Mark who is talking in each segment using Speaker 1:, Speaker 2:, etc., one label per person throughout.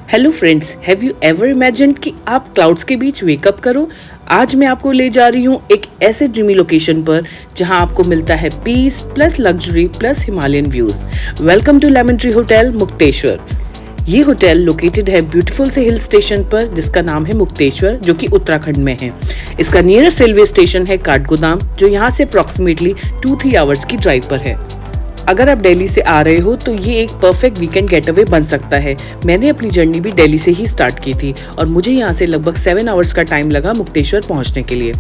Speaker 1: Hello friends, have you ever imagined कि आप clouds के बीच वेकअप करो। आज मैं आपको ले जा रही हूँ एक ऐसे ड्रीमी लोकेशन पर जहाँ आपको मिलता है peace plus luxury plus Himalayan views. Welcome to Lemon Tree hotel Mukteshwar. ये होटल लोकेटेड है ब्यूटीफुल से हिल स्टेशन पर जिसका नाम है मुक्तेश्वर, जो कि उत्तराखंड में है। इसका नियरेस्ट रेलवे स्टेशन है काठगोदाम, जो यहाँ से अप्रॉक्सीमेटली 2-3 आवर्स की ड्राइव पर है। अगर आप दिल्ली से आ रहे हो तो ये एक परफेक्ट वीकेंड गेटअवे बन सकता है। मैंने अपनी जर्नी भी दिल्ली से ही स्टार्ट की थी और मुझे यहाँ से लगभग 7 आवर्स का टाइम लगा मुक्तेश्वर पहुँचने के लिए।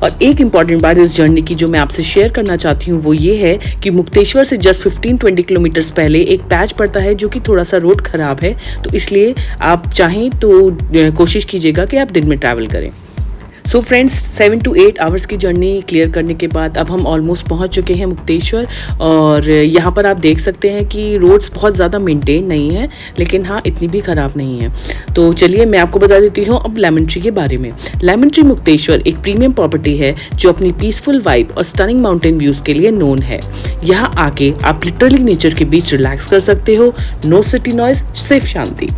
Speaker 1: और एक इम्पॉर्टेंट बात इस जर्नी की जो मैं आपसे शेयर करना चाहती हूँ वो ये है कि मुक्तेश्वर से जस्ट 15-20 किलोमीटर्स पहले एक पैच पड़ता है जो कि थोड़ा सा रोड खराब है, तो इसलिए आप चाहें तो कोशिश कीजिएगा कि आप दिन में ट्रैवल करें। सो फ्रेंड्स, 7 to 8 आवर्स की जर्नी क्लियर करने के बाद अब हम ऑलमोस्ट पहुंच चुके हैं मुक्तेश्वर। और यहाँ पर आप देख सकते हैं कि रोड्स बहुत ज़्यादा मेंटेन नहीं है, लेकिन हाँ इतनी भी ख़राब नहीं है। तो चलिए मैं आपको बता देती हूँ अब लेमन ट्री के बारे में। लेमन ट्री मुक्तेश्वर एक प्रीमियम प्रॉपर्टी है जो अपनी पीसफुल वाइब और स्टनिंग माउंटेन व्यूज़ के लिए नोन है। यहाँ आके आप लिटरली नेचर के बीच रिलैक्स कर सकते हो। नो सिटी नॉइज, सिर्फ शांति।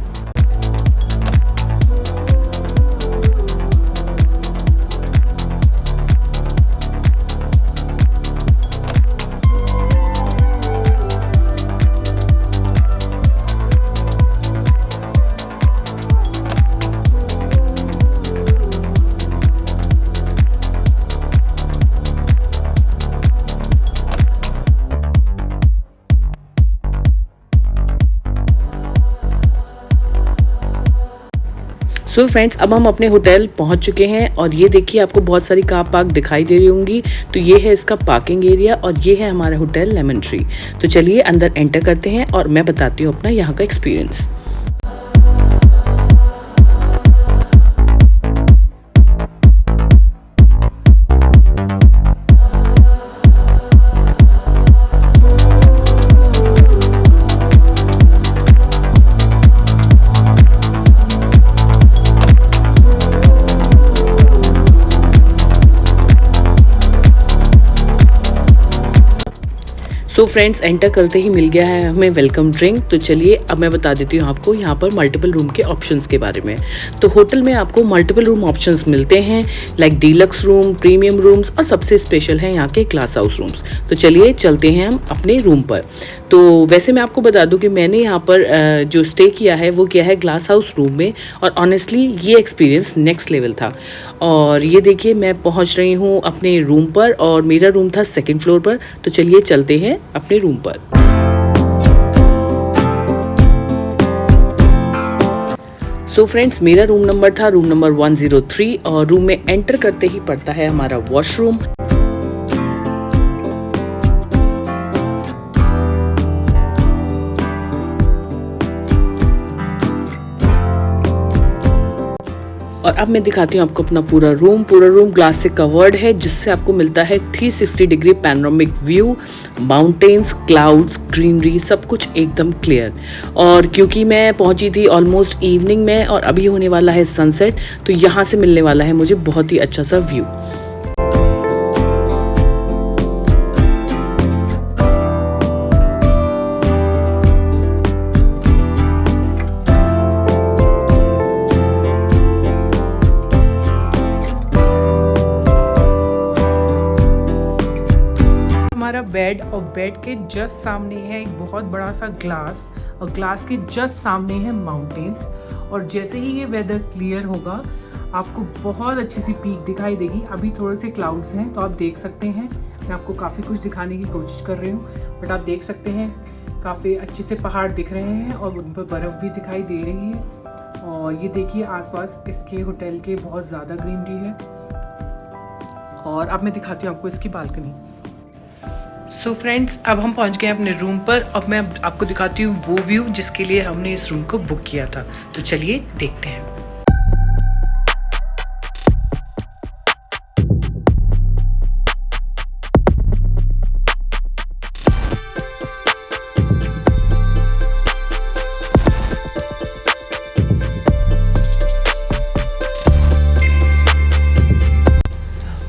Speaker 1: सो फ्रेंड्स, अब हम अपने होटल पहुंच चुके हैं और ये देखिए आपको बहुत सारी कार पार्क दिखाई दे रही होंगी। तो ये है इसका पार्किंग एरिया और ये है हमारा होटल लेमन ट्री। तो चलिए अंदर एंटर करते हैं और मैं बताती हूँ अपना यहाँ का एक्सपीरियंस। सो फ्रेंड्स, एंटर करते ही मिल गया है हमें वेलकम ड्रिंक। तो चलिए अब मैं बता देती हूँ आपको यहाँ पर मल्टीपल रूम के ऑप्शंस के बारे में। तो होटल में आपको मल्टीपल रूम ऑप्शंस मिलते हैं, like deluxe room, premium rooms और सबसे स्पेशल है यहाँ के ग्लास हाउस रूम्स। तो चलिए चलते हैं हम अपने रूम पर। तो वैसे मैं आपको बता दूं कि मैंने यहाँ पर जो स्टे किया है वो किया है ग्लास हाउस रूम में, और ऑनेस्टली ये एक्सपीरियंस नेक्स्ट लेवल था। और ये देखिए मैं पहुँच रही हूँ अपने रूम पर और मेरा रूम था 2nd फ्लोर पर। तो चलिए चलते हैं अपने रूम पर। सो फ्रेंड्स, मेरा रूम नंबर था रूम नंबर 103 और रूम में एंटर करते ही पड़ता है हमारा वॉशरूम। और अब मैं दिखाती हूँ आपको अपना पूरा रूम ग्लास से कवर्ड है, जिससे आपको मिलता है 360 degree panoramic view, mountains, clouds, greenery, सब कुछ एकदम क्लियर। और क्योंकि मैं पहुंची थी ऑलमोस्ट इवनिंग में और अभी होने वाला है सनसेट, तो यहाँ से मिलने वाला है मुझे बहुत ही अच्छा सा व्यू। बेड और बेड के जस्ट सामने है एक बहुत बड़ा सा ग्लास और ग्लास के जस्ट सामने है माउंटेन्स। और जैसे ही ये वेदर क्लियर होगा आपको बहुत अच्छी सी पीक दिखाई देगी। अभी थोड़े से क्लाउड्स हैं तो आप देख सकते हैं, मैं आपको काफ़ी कुछ दिखाने की कोशिश कर रही हूँ, बट आप देख सकते हैं काफ़ी अच्छे से पहाड़ दिख रहे हैं और उन पर बर्फ़ भी दिखाई दे रही है। और ये देखिए आसपास इसके होटल के बहुत ज़्यादा ग्रीनरी है। और अब मैं दिखाती हूँ आपको इसकी बालकनी। सो फ्रेंड्स, अब हम पहुंच गए अपने रूम पर। अब मैं आपको दिखाती हूँ वो व्यू जिसके लिए हमने इस रूम को बुक किया था। तो चलिए देखते हैं।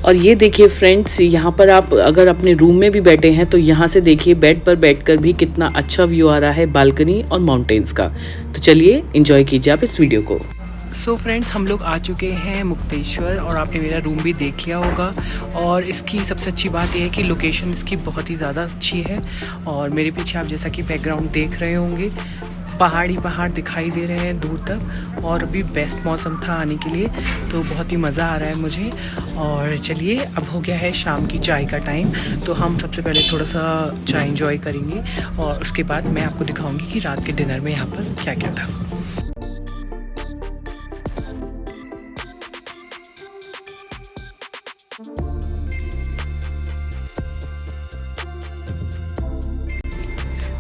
Speaker 1: और और ये देखिए फ्रेंड्स, यहाँ पर आप अगर अपने रूम में भी बैठे हैं तो यहाँ से देखिए बेड पर बैठकर भी कितना अच्छा व्यू आ रहा है बालकनी और माउंटेन्स का। तो चलिए एंजॉय कीजिए आप इस वीडियो को। सो फ्रेंड्स, हम लोग आ चुके हैं मुक्तेश्वर और आपने मेरा रूम भी देख लिया होगा। और इसकी सबसे अच्छी बात यह है कि लोकेशन इसकी बहुत ही ज़्यादा अच्छी है। और मेरे पीछे आप जैसा कि बैकग्राउंड देख रहे होंगे, पहाड़ दिखाई दे रहे हैं दूर तक। और अभी बेस्ट मौसम था आने के लिए, तो बहुत ही मज़ा आ रहा है मुझे। और चलिए, अब हो गया है शाम की चाय का टाइम, तो हम सबसे पहले थोड़ा सा चाय एंजॉय करेंगे और उसके बाद मैं आपको दिखाऊंगी कि रात के डिनर में यहाँ पर क्या क्या था।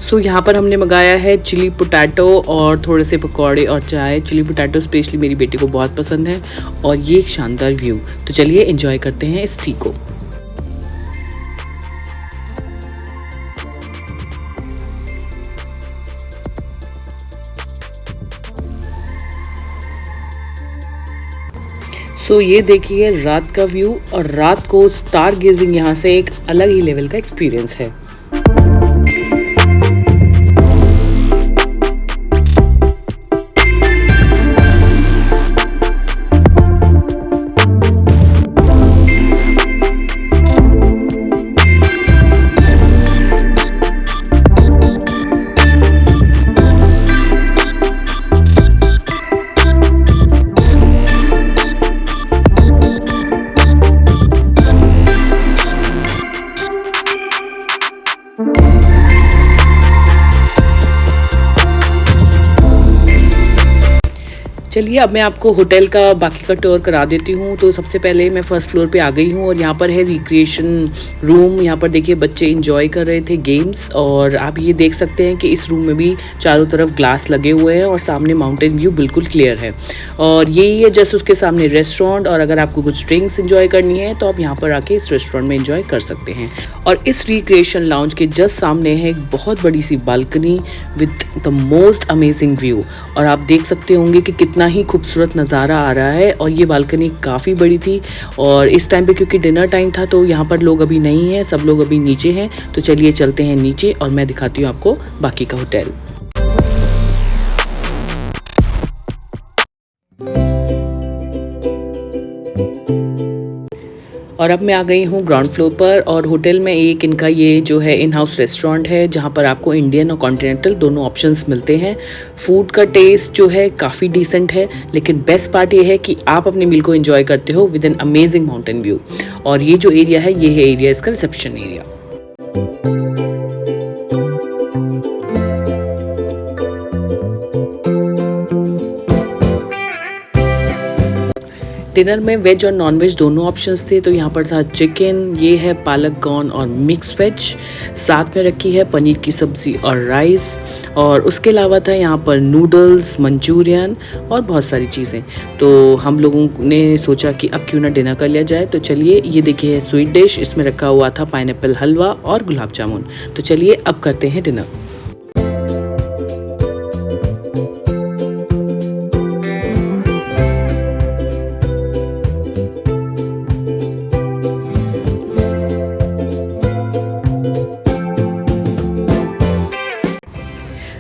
Speaker 1: सो यहाँ पर हमने मंगाया है चिली पोटैटो और थोड़े से पकौड़े और चाय। चिली पोटैटो स्पेशली मेरी बेटी को बहुत पसंद है और ये एक शानदार व्यू। तो चलिए एंजॉय करते हैं इस टी को। सो ये देखिए रात का व्यू, और रात को स्टार गेजिंग यहाँ से एक अलग ही लेवल का एक्सपीरियंस है। चलिए अब मैं आपको होटल का बाकी का टूर करा देती हूँ। तो सबसे पहले मैं फर्स्ट फ्लोर पे आ गई हूँ और यहाँ पर है रिक्रिएशन रूम। यहाँ पर देखिए बच्चे एंजॉय कर रहे थे गेम्स, और आप ये देख सकते हैं कि इस रूम में भी चारों तरफ ग्लास लगे हुए हैं और सामने माउंटेन व्यू बिल्कुल क्लियर है। और यही है जस्ट उसके सामने रेस्टोरेंट, और अगर आपको कुछ ड्रिंक्स एंजॉय करनी है तो आप यहाँ पर आके इस रेस्टोरेंट में एंजॉय कर सकते हैं। और इस रिक्रिएशन लाउंज के जस्ट सामने है एक बहुत बड़ी सी balcony with the most amazing view. और आप देख सकते होंगे कि कितना ही खूबसूरत नज़ारा आ रहा है। और ये बालकनी काफ़ी बड़ी थी, और इस टाइम पे क्योंकि डिनर टाइम था तो यहाँ पर लोग अभी नहीं हैं, सब लोग अभी नीचे हैं। तो चलिए चलते हैं नीचे और मैं दिखाती हूँ आपको बाकी का होटल। और अब मैं आ गई हूँ ग्राउंड फ्लोर पर, और होटल में एक इनका ये जो है इन हाउस रेस्टोरेंट है जहाँ पर आपको इंडियन और कॉन्टिनेंटल दोनों ऑप्शंस मिलते हैं। फूड का टेस्ट जो है काफ़ी डिसेंट है, लेकिन बेस्ट पार्ट ये है कि आप अपने मील को एंजॉय करते हो with an amazing mountain view. और ये जो एरिया है ये है एरिया इसका रिसेप्शन एरिया। डिनर में वेज और नॉन वेज दोनों ऑप्शंस थे। तो यहाँ पर था चिकन, ये है पालक गॉन और मिक्स वेज, साथ में रखी है पनीर की सब्ज़ी और राइस, और उसके अलावा था यहाँ पर नूडल्स, मंचूरियन और बहुत सारी चीज़ें। तो हम लोगों ने सोचा कि अब क्यों ना डिनर कर लिया जाए। तो चलिए, ये देखिए है स्वीट डिश, इसमें रखा हुआ था पाइनएप्पल हलवा और गुलाब जामुन। तो चलिए अब करते हैं डिनर।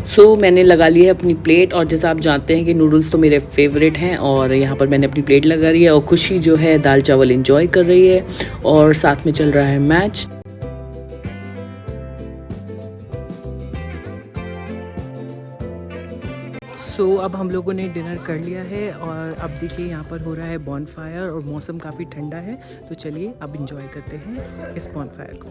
Speaker 1: सो मैंने लगा ली है अपनी प्लेट, और जैसा आप जानते हैं कि नूडल्स तो मेरे फेवरेट हैं, और यहाँ पर मैंने अपनी प्लेट लगा रही है। और खुशी जो है दाल चावल एंजॉय कर रही है, और साथ में चल रहा है मैच। सो अब हम लोगों ने डिनर कर लिया है, और अब देखिए यहाँ पर हो रहा है बॉनफायर, और मौसम काफ़ी ठंडा है। तो चलिए अब एंजॉय करते हैं इस बॉनफायर को।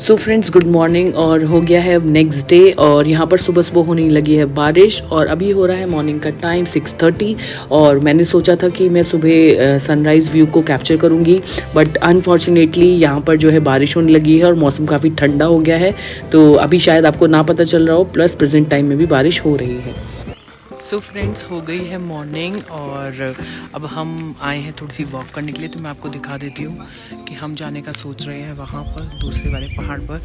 Speaker 1: So friends, good morning. और हो गया है अब नेक्स्ट डे, और यहाँ पर सुबह सुबह होने लगी है बारिश, और अभी हो रहा है मॉर्निंग का टाइम 6:30। और मैंने सोचा था कि मैं सुबह सनराइज़ व्यू को कैप्चर करूँगी, बट अनफॉर्चुनेटली यहाँ पर जो है बारिश होने लगी है और मौसम काफ़ी ठंडा हो गया है। तो अभी शायद आपको ना पता चल रहा हो, प्लस प्रेजेंट टाइम में भी बारिश हो रही है। सो फ्रेंड्स, हो गई है मॉर्निंग और अब हम आए हैं थोड़ी सी वॉक करने के लिए। तो मैं आपको दिखा देती हूँ कि हम जाने का सोच रहे हैं वहाँ पर दूसरे वाले पहाड़ पर।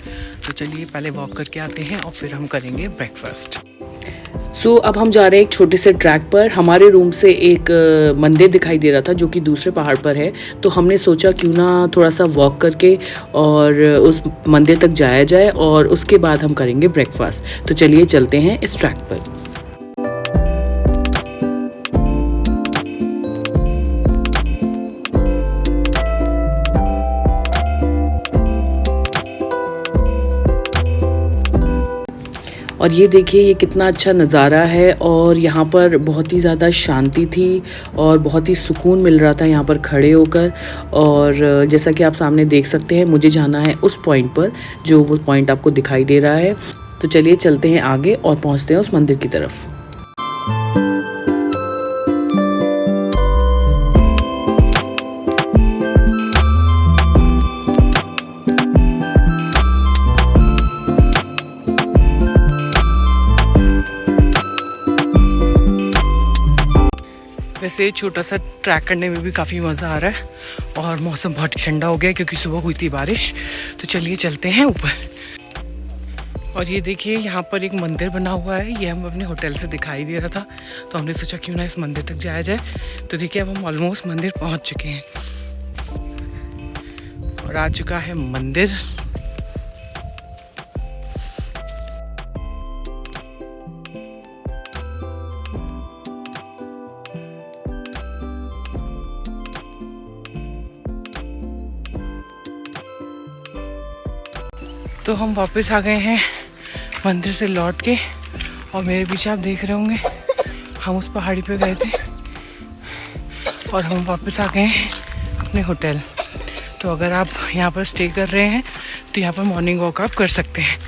Speaker 1: तो चलिए पहले वॉक करके आते हैं और फिर हम करेंगे ब्रेकफास्ट। सो अब हम जा रहे हैं एक छोटे से ट्रैक पर। हमारे रूम से एक मंदिर दिखाई दे रहा था जो कि दूसरे पहाड़ पर है। तो हमने सोचा क्यों ना थोड़ा सा वॉक करके और उस मंदिर तक जाया जाए और उसके बाद हम करेंगे ब्रेकफास्ट। तो चलिए चलते हैं इस ट्रैक पर। और ये देखिए ये कितना अच्छा नज़ारा है और यहाँ पर बहुत ही ज़्यादा शांति थी और बहुत ही सुकून मिल रहा था यहाँ पर खड़े होकर। और जैसा कि आप सामने देख सकते हैं, मुझे जाना है उस पॉइंट पर जो वो पॉइंट आपको दिखाई दे रहा है। तो चलिए चलते हैं आगे और पहुँचते हैं उस मंदिर की तरफ। वैसे छोटा सा ट्रैक करने में भी काफ़ी मज़ा आ रहा है और मौसम बहुत ठंडा हो गया क्योंकि सुबह हुई थी बारिश। तो चलिए चलते हैं ऊपर। और ये देखिए यहाँ पर एक मंदिर बना हुआ है। ये हम अपने होटल से दिखाई दे रहा था, तो हमने सोचा क्यों ना इस मंदिर तक जाया जाए। तो देखिए अब हम ऑलमोस्ट मंदिर पहुँच चुके हैं और आ चुका है मंदिर। तो हम वापस आ गए हैं मंदिर से लौट के और मेरे पीछे आप देख रहे होंगे हम उस पहाड़ी पे गए थे और हम वापस आ गए हैं अपने होटल। तो अगर आप यहाँ पर स्टे कर रहे हैं तो यहाँ पर मॉर्निंग वॉक आप कर सकते हैं।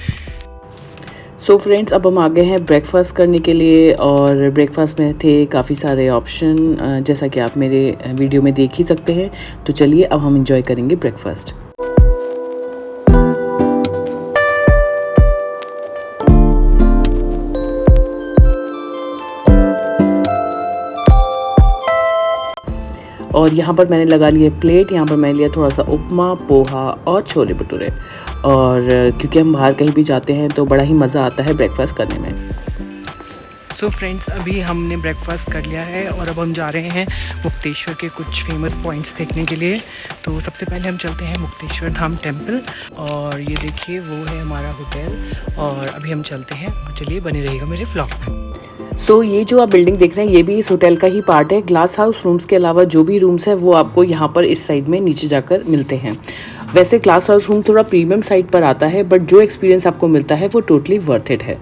Speaker 1: सो फ्रेंड्स, अब हम आ गए हैं ब्रेकफास्ट करने के लिए और ब्रेकफास्ट में थे काफ़ी सारे ऑप्शन, जैसा कि आप मेरे वीडियो में देख ही सकते हैं। तो चलिए अब हम इंजॉय करेंगे ब्रेकफास्ट। और यहाँ पर मैंने लगा लिए प्लेट। यहाँ पर मैंने लिया थोड़ा सा उपमा, पोहा और छोले भटूरे। और क्योंकि हम बाहर कहीं भी जाते हैं तो बड़ा ही मज़ा आता है ब्रेकफास्ट करने में। सो फ्रेंड्स, अभी हमने ब्रेकफास्ट कर लिया है और अब हम जा रहे हैं मुक्तेश्वर के कुछ फेमस पॉइंट्स देखने के लिए। तो सबसे पहले हम चलते हैं मुक्तेश्वर धाम टेम्पल और ये देखिए वो है हमारा होटल। और अभी हम चलते हैं और चलिए बने रहेगा मेरे व्लॉग में। सो ये जो आप बिल्डिंग देख रहे हैं ये भी इस होटल का ही पार्ट है। ग्लास हाउस रूम्स के अलावा जो भी रूम्स है वो आपको यहाँ पर इस साइड में नीचे जाकर मिलते हैं। वैसे ग्लास हाउस रूम थोड़ा प्रीमियम साइड पर आता है, बट जो एक्सपीरियंस आपको मिलता है वो टोटली वर्थ इट है।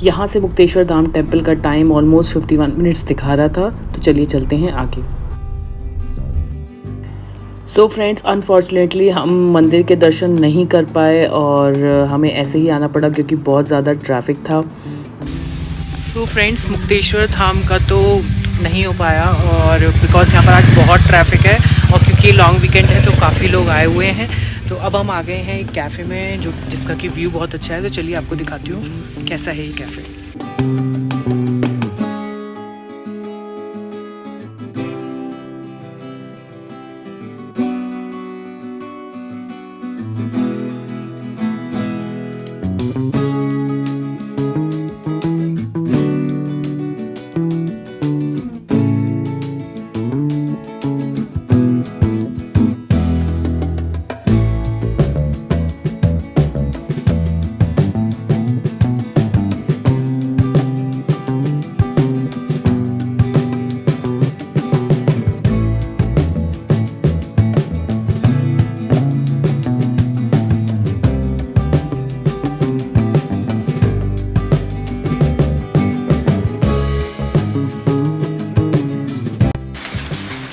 Speaker 1: यहाँ से मुक्तेश्वर धाम टेम्पल का टाइम ऑलमोस्ट 51 मिनट्स दिखा रहा था। तो चलिए चलते हैं आगे। सो फ्रेंड्स, अनफॉर्चुनेटली हम मंदिर के दर्शन नहीं कर पाए और हमें ऐसे ही आना पड़ा क्योंकि बहुत ज़्यादा ट्रैफिक था। सो फ्रेंड्स, मुक्तेश्वर धाम का तो नहीं हो पाया और बिकॉज़ यहाँ पर आज बहुत ट्रैफिक है और क्योंकि लॉन्ग वीकेंड है तो काफ़ी लोग आए हुए हैं। तो अब हम आ गए हैं एक कैफ़े में जिसका कि व्यू बहुत अच्छा है। तो चलिए आपको दिखाती हूँ कैसा है ये कैफ़े।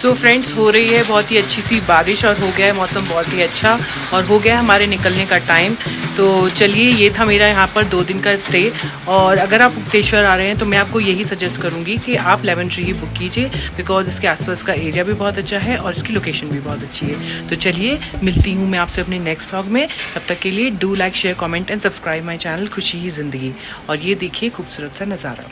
Speaker 1: सो फ्रेंड्स, हो रही है बहुत ही अच्छी सी बारिश और हो गया है मौसम बहुत ही अच्छा और हो गया है हमारे निकलने का टाइम। तो चलिए, ये था मेरा यहाँ पर 2 दिन का स्टे। और अगर आप मुक्तेश्वर आ रहे हैं तो मैं आपको यही सजेस्ट करूँगी कि आप लेमन ट्री ही बुक कीजिए, बिकॉज इसके आसपास का एरिया भी बहुत अच्छा है और इसकी लोकेशन भी बहुत अच्छी है। तो चलिए, मिलती हूँ मैं आपसे अपने नेक्स्ट व्लॉग में। तब तक के लिए do like, share, comment and subscribe my channel खुशी ही ज़िंदगी। और ये देखिए खूबसूरत सा नज़ारा।